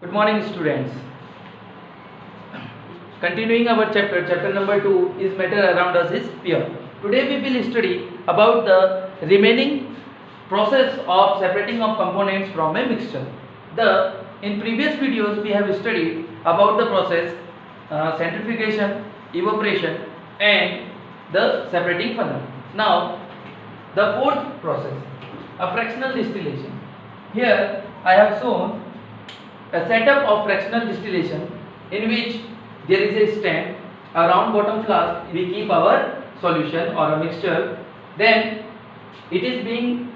Good morning, students. Continuing our chapter number 2 is matter around us is pure. Today we will study about the remaining process of separating of components from a mixture. In previous videos we have studied about the process centrifugation, evaporation and the separating funnel. Now the fourth process, a fractional distillation. Here I have shown a setup of fractional distillation in which there is a stand, a round bottom flask, we keep our solution or a mixture, then it is being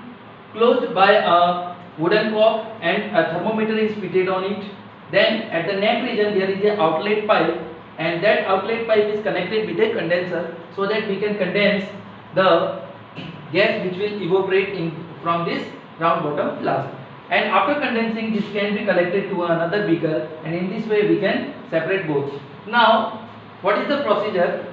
closed by a wooden cork and a thermometer is fitted on it. Then at the neck region there is a outlet pipe and that outlet pipe is connected with a condenser so that we can condense the gas which will evaporate from this round bottom flask. And after condensing, this can be collected to another beaker and in this way we can separate both. Now what is the procedure?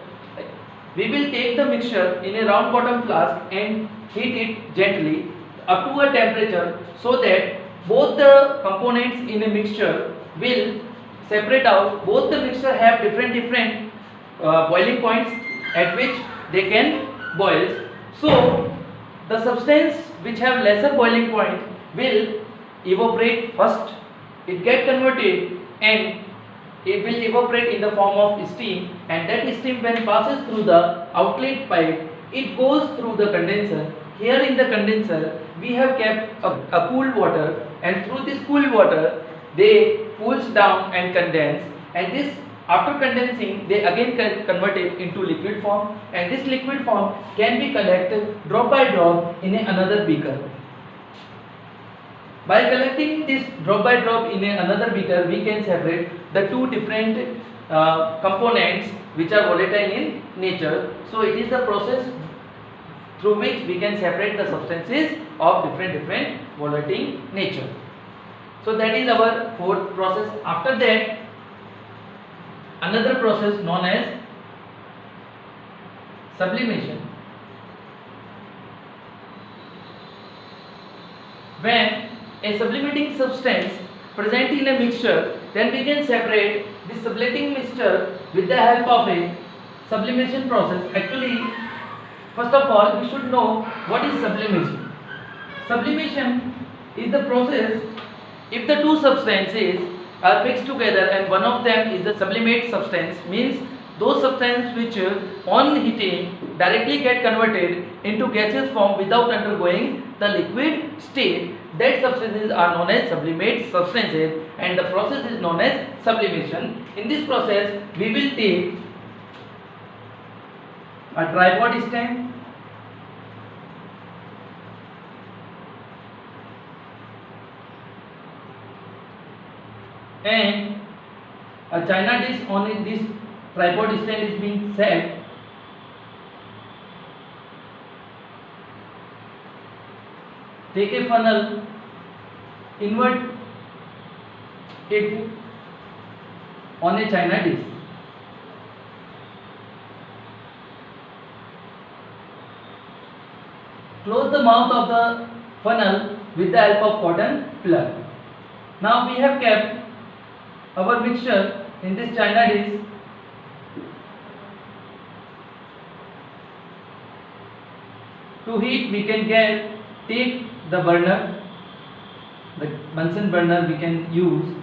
We will take the mixture in a round bottom flask and heat it gently up to a temperature so that both the components in a mixture will separate out. Both the mixture have different boiling points at which they can boil. So the substance which have lesser boiling point will evaporate first, it get converted and it will evaporate in the form of steam, and that steam when passes through the outlet pipe, it goes through the condenser. Here in the condenser we have kept a cool water, and through this cool water they cools down and condense, and this after condensing they again convert it into liquid form, and this liquid form can be collected drop by drop in another beaker. By collecting this drop by drop in another beaker, we can separate the two different components which are volatile in nature. So it is the process through which we can separate the substances of different volatile nature. So that is our fourth process. After that, another process known as sublimation. When a sublimating substance present in a mixture, then we can separate the sublating mixture with the help of a sublimation process. Actually, first of all, we should know what is sublimation. Sublimation is the process if the two substances are mixed together and one of them is the sublimate substance, means those substances which on heating directly get converted into gaseous form without undergoing the liquid state, that substances are known as sublimate substances, and the process is known as sublimation. In this process we will take a tripod stand, and a china dish on this tripod stand is being set. Take a funnel, invert it on a china dish. Close the mouth of the funnel with the help of cotton plug. Now we have kept our mixture in this china dish. To heat we can take the burner, the Bunsen burner we can use.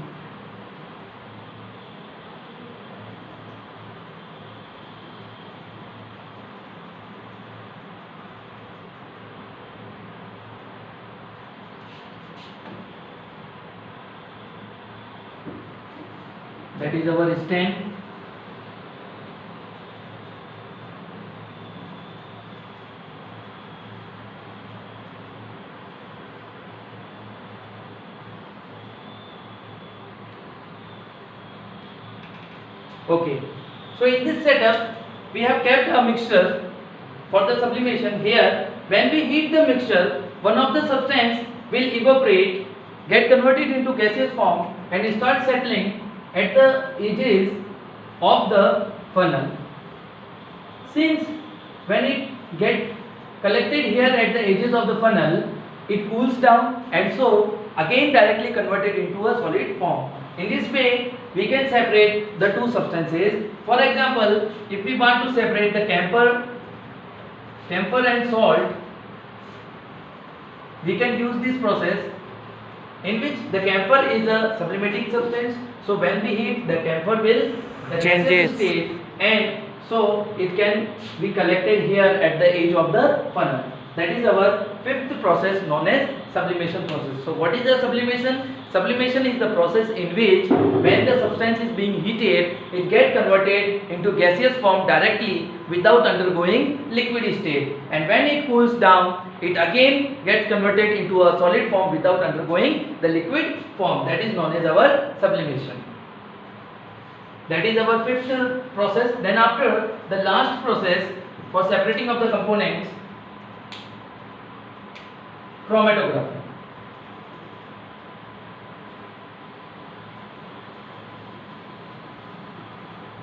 That is our stand. Okay, so in this setup we have kept a mixture for the sublimation. Here when we heat the mixture, one of the substance will evaporate, get converted into gaseous form and start settling at the edges of the funnel. Since when it get collected here at the edges of the funnel, it cools down, and so again directly converted into a solid form. In this way, we can separate the two substances. For example, if we want to separate the camphor and salt, we can use this process in which the camphor is a sublimating substance. So when we heat, the camphor will changes state, and so it can be collected here at the edge of the funnel. That is our fifth process known as sublimation process. So what is the sublimation? Sublimation is the process in which when the substance is being heated, it gets converted into gaseous form directly without undergoing liquid state, and when it cools down, it again gets converted into a solid form without undergoing the liquid form. That is known as our sublimation. That is our fifth process. Then after, the last process for separating of the components, chromatography.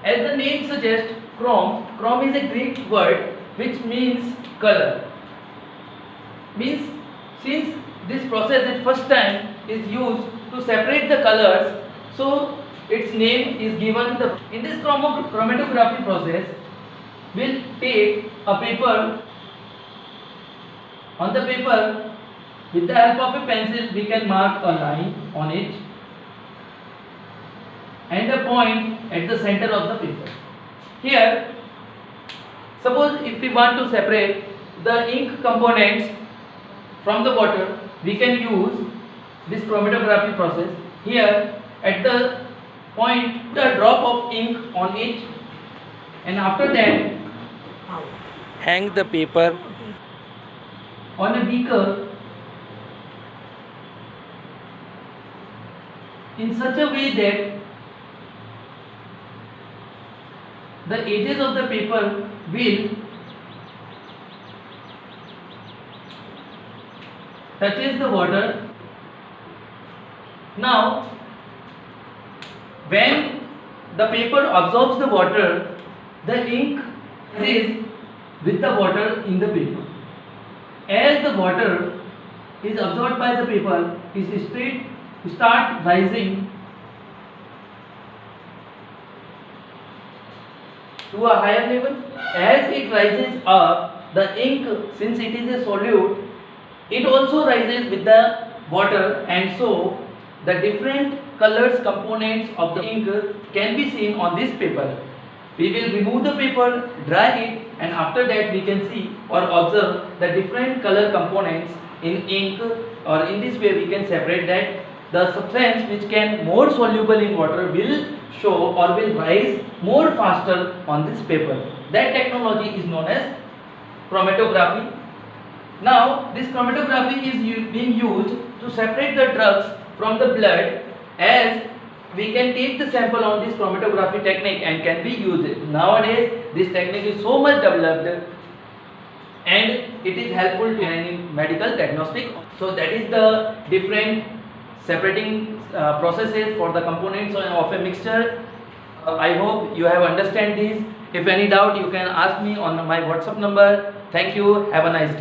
As the name suggests, chrome is a Greek word which means color. Means since this process at first time is used to separate the colors, so its name is given. In this chromatography process, we'll take a paper. On the paper, with the help of a pencil, we can mark a line on it and a point at the center of the paper. Here, suppose if we want to separate the ink components from the water, we can use this chromatography process. Here, at the point, put a drop of ink on it, and after that, hang the paper on a beaker in such a way that the edges of the paper will touches the water. Now, when the paper absorbs the water, the ink is with the water in the paper. As the water is absorbed by the paper, it start rising to a higher level. As it rises up, the ink, since it is a solute, it also rises with the water, and so the different colors components of the ink can be seen on this paper. We will remove the paper, dry it, and after that we can see or observe the different color components in ink, or in this way we can separate that the substance which can more soluble in water will show or will rise more faster on this paper. That technology is known as chromatography. Now this chromatography is being used to separate the drugs from the blood, as we can take the sample on this chromatography technique and can be used. Nowadays this technique is so much developed and it is helpful to any medical diagnostic. So that is the different separating processes for the components of a mixture. I hope you have understand this. If any doubt, you can ask me on my WhatsApp number. Thank you. Have a nice day.